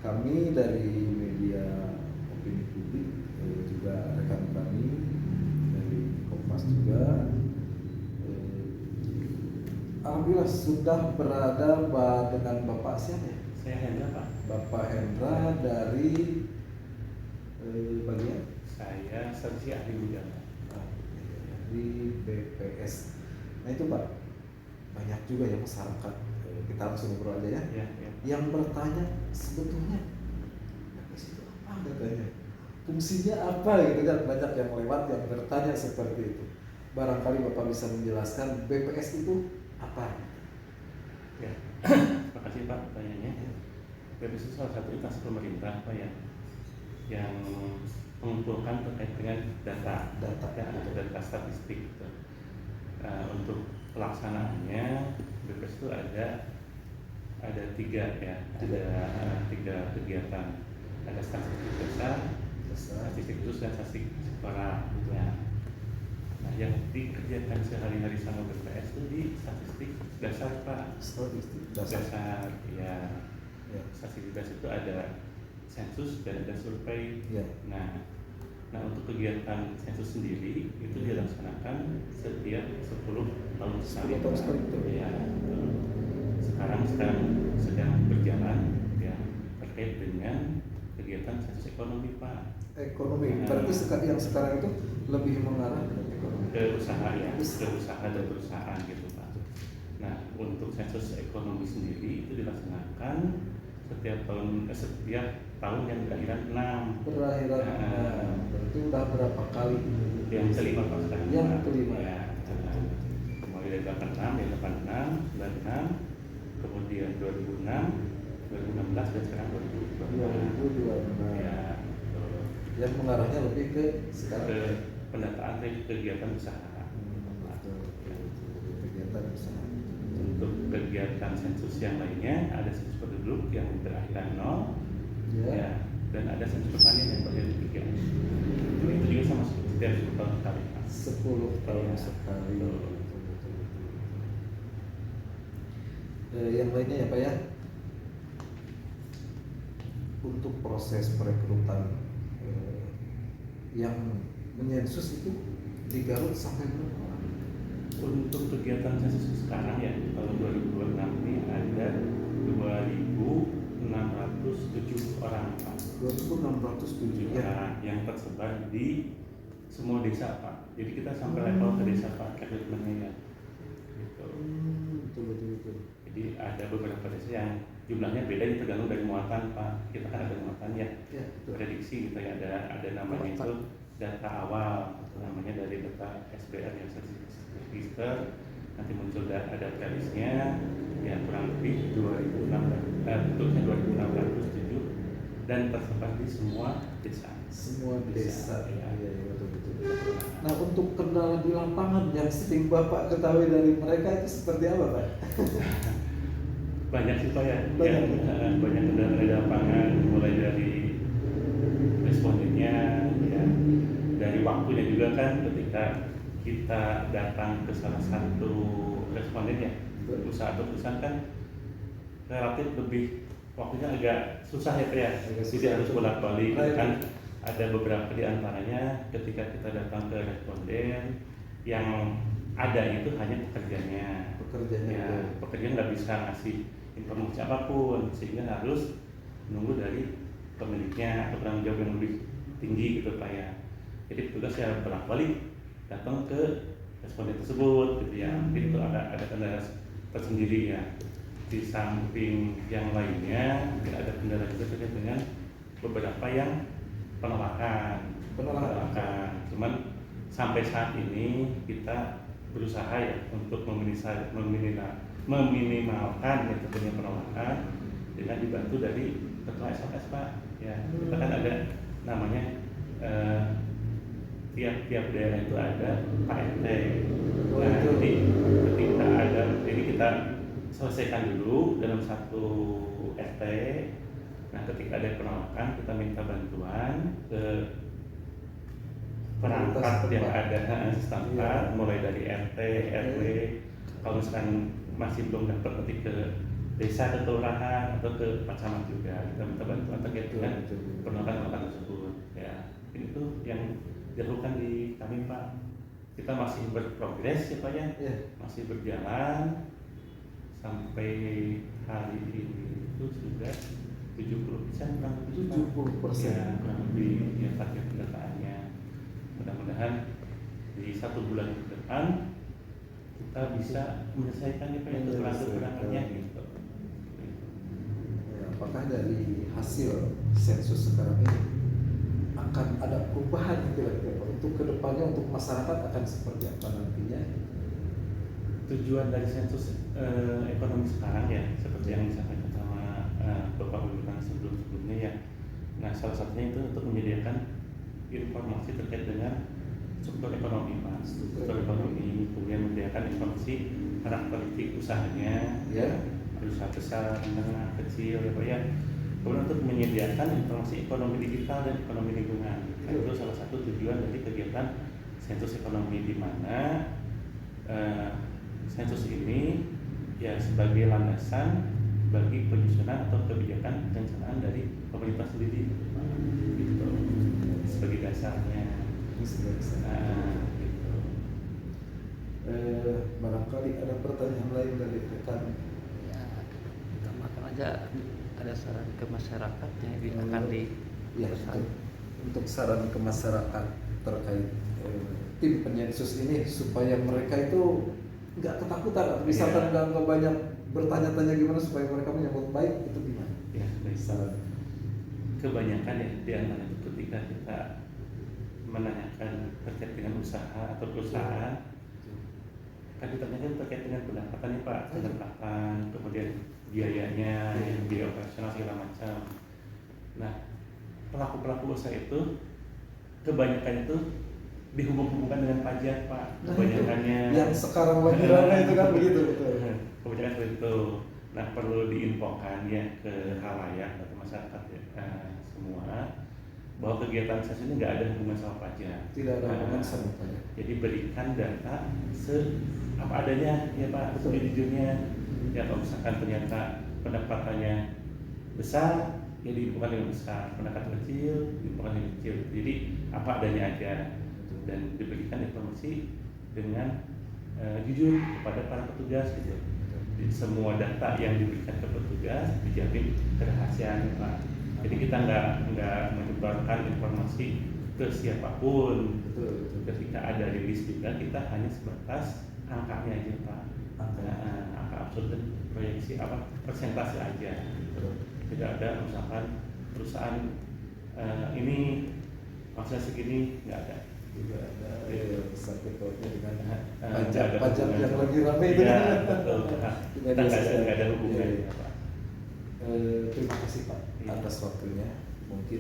kami dari media opini publik, juga rekan kami dari Kompas juga, alhamdulillah sudah berada dengan Bapak siapa ya? Saya Hendra, Pak. Bapak Hendra dari bagian? Saya Saksi Ahli Udara di BPS. Nah itu Pak, banyak juga ya masyarakat, kita langsung ngobrol aja ya, yang bertanya sebetulnya BPS itu apa katanya, fungsinya apa gitu kan, banyak yang lewat yang bertanya seperti itu. Barangkali Bapak bisa menjelaskan BPS itu apa? Ya, terima kasih Pak pertanyaannya. BPS itu salah satu instansi pemerintah Pak ya, yang mengumpulkan terkait dengan data ya, atau data statistik gitu. Untuk pelaksanaannya BPS itu ada tiga ya, tiga kegiatan. Ada statistik dasar, statistik khusus, dan statistik sekolah ya. Nah, yang dikerjakan sehari-hari sama BPS itu di statistik dasar Pak. Statistik dasar ya. Statistik dasar itu ada sensus dan ada survei. Nah, untuk kegiatan sensus sendiri itu dilaksanakan setiap 10 tahun sekali. Ya, sekarang sedang berjalan ya, terkait dengan kegiatan sensus ekonomi Pak. Ekonomi, berarti yang sekarang itu lebih mengarah ke usaha ya, ke usaha dan perusahaan gitu Pak. Nah, untuk sensus ekonomi sendiri itu dilaksanakan setiap tahun yang berakhiran 6. Berarti udah berapa kali? Yang kelima Pak sekarang. Yang kelima ya. Mulai dari 86, ya 86, 96, kemudian 2006, 2016 dan sekarang 2026. Ya. Yang mengarahnya lebih ke sekarang ke pendataan kegiatan usaha. Kegiatan usaha. Untuk kegiatan sensus yang lainnya ada sensus penduduk yang berakhiran 0 ya, dan ada sensus pertanian yang berakhiran 3. Itu juga sama setiap 10 tahun sekali. 10 tahun sekali. Yang lainnya ya Pak ya, untuk proses perekrutan yang menyensus itu di Garut sampai berapa orang? Untuk kegiatan sensus sekarang ya tahun 2026 ini ada 2.607 orang Pak. 2.607 ya, yang tersebar di semua desa Pak. Jadi kita sampai level ke desa Pak rekrutmennya ya. Gitu. Betul. Jadi ada beberapa desa yang jumlahnya beda, tergantung dari muatan Pak. Kita kan ada muatan ya, prediksi gitu ya, ada namanya itu data awal, namanya dari data SBR yang register, nanti muncul ada garisnya ya, kurang lebih 2.607 dan tersebar di semua desa. Ya. Betul. Nah, untuk kendala di lapangan yang sering Bapak ketahui dari mereka itu seperti apa Pak? Banyak sih Pak ya. Banyak kendala di lapangan, mulai dari respondennya ya, dari waktunya juga kan, ketika kita datang ke salah satu responden ya, usaha atau perusahaan kan relatif lebih waktunya agak susah ya Pak ya, jadi harus bolak-balik kan. Ada beberapa di antaranya ketika kita datang ke responden yang ada itu hanya pekerjanya ya, pekerjaan nggak bisa ngasih informasi apapun, sehingga harus menunggu dari pemiliknya atau penanggung jawab yang lebih tinggi gitu Pak ya. Jadi petugas saya bolak-balik datang ke responden tersebut gitu ya. Mungkin itu ada kendala tersendiri ya. Di samping yang lainnya mungkin ada kendala juga terkait dengan beberapa yang penolakan. Cuman sampai saat ini kita berusaha ya untuk meminimalkan itu punya penolakan dengan dibantu dari ketua SLS Pak ya. Kita kan ada namanya tiap daerah itu ada Pak RT. Nah, jadi ketika ada ini kita selesaikan dulu dalam satu RT. Nah, ketika ada penolakan kita minta bantuan ke perangkat yang ada setempat, mulai dari RT, RW. Kalau misalkan masih belum dapat, nanti ke desa ke kelurahan atau ke Pak Camat juga kita minta bantuan terkait dengan penolakan tersebut ya. Ini tuh yang dilakukan di kami Pak. Kita masih berprogres ya Pak ya, masih berjalan sampai hari ini itu sudah 70% kurang lebih 70% ya, kurang lebih ya target pendataannya. Mudah-mudahan di 1 bulan ke depan kita bisa menyelesaikan kekurangannya gitu. Apakah dari hasil sensus sekarang ini akan ada perubahan kira-kira untuk kedepannya untuk masyarakat akan seperti apa nantinya? Tujuan dari sensus ekonomi sekarang ya seperti yang disampaikan sama Bapak Gubernur sebelumnya ya. Nah salah satunya itu untuk menyediakan informasi terkait dengan struktur ekonomi Pak, struktur ekonomi, kemudian menyediakan informasi karakteristik usahanya, ya, usaha besar, menengah, kecil, ya Pak ya. Kemudian untuk menyediakan informasi ekonomi digital dan ekonomi lingkungan. Nah, itu salah satu tujuan dari kegiatan sensus ekonomi di mana sensus ini ya sebagai landasan bagi penyusunan atau kebijakan perencanaan dari pemerintah sendiri, gitu, sebagai dasarnya. Gitu. Barangkali ada pertanyaan lain dari rekan. Ya, tambahkan aja ada saran ke masyarakat yang akan untuk saran ke masyarakat terkait tim penyensus ini supaya mereka itu nggak ketakutan, misalkan nggak banyak bertanya-tanya gimana supaya mereka menyambut baik, itu gimana? Ya, saran. Kebanyakan ya di antara itu ketika kita menanyakan terkait dengan usaha atau perusahaan, kan ditanyakan terkait dengan pendapatannya Pak, pendapatan, kemudian biayanya, biaya operasional segala macam. Nah, pelaku usaha itu kebanyakan itu dihubung-hubungkan dengan pajak Pak, kebanyakannya. Yang sekarang lagi ramai itu kan begitu, betul. Kebanyakan seperti itu. Nah, perlu diinfokan ya ke halayak atau masyarakat ya, semua bahwa kegiatan saya ini nggak ada hubungan sama pajak. Tidak ada hubungan sama pajak. Jadi berikan data apa adanya ya Pak, sejujurnya. Ya kalau misalkan ternyata pendapatannya besar, ya diinfokan dengan besar. Pendapatan kecil, diinfokan dengan kecil. Jadi apa adanya aja dan diberikan informasi dengan jujur kepada para petugas gitu. Jadi, semua data yang diberikan ke petugas dijamin kerahasiaan Pak. Jadi kita nggak menyebarkan informasi ke siapapun. Betul. Ketika ada rilis juga kita hanya sebatas angkanya aja Pak. Angka absolut dan proyeksi persentase aja. Tidak ada misalkan perusahaan ini maksudnya segini, nggak ada. Tidak ada besar kekotnya dengan pajak yang lagi ramai itu. Betul. Kita nggak ada hubungannya Pak. Terima kasih Pak atas waktunya. Mungkin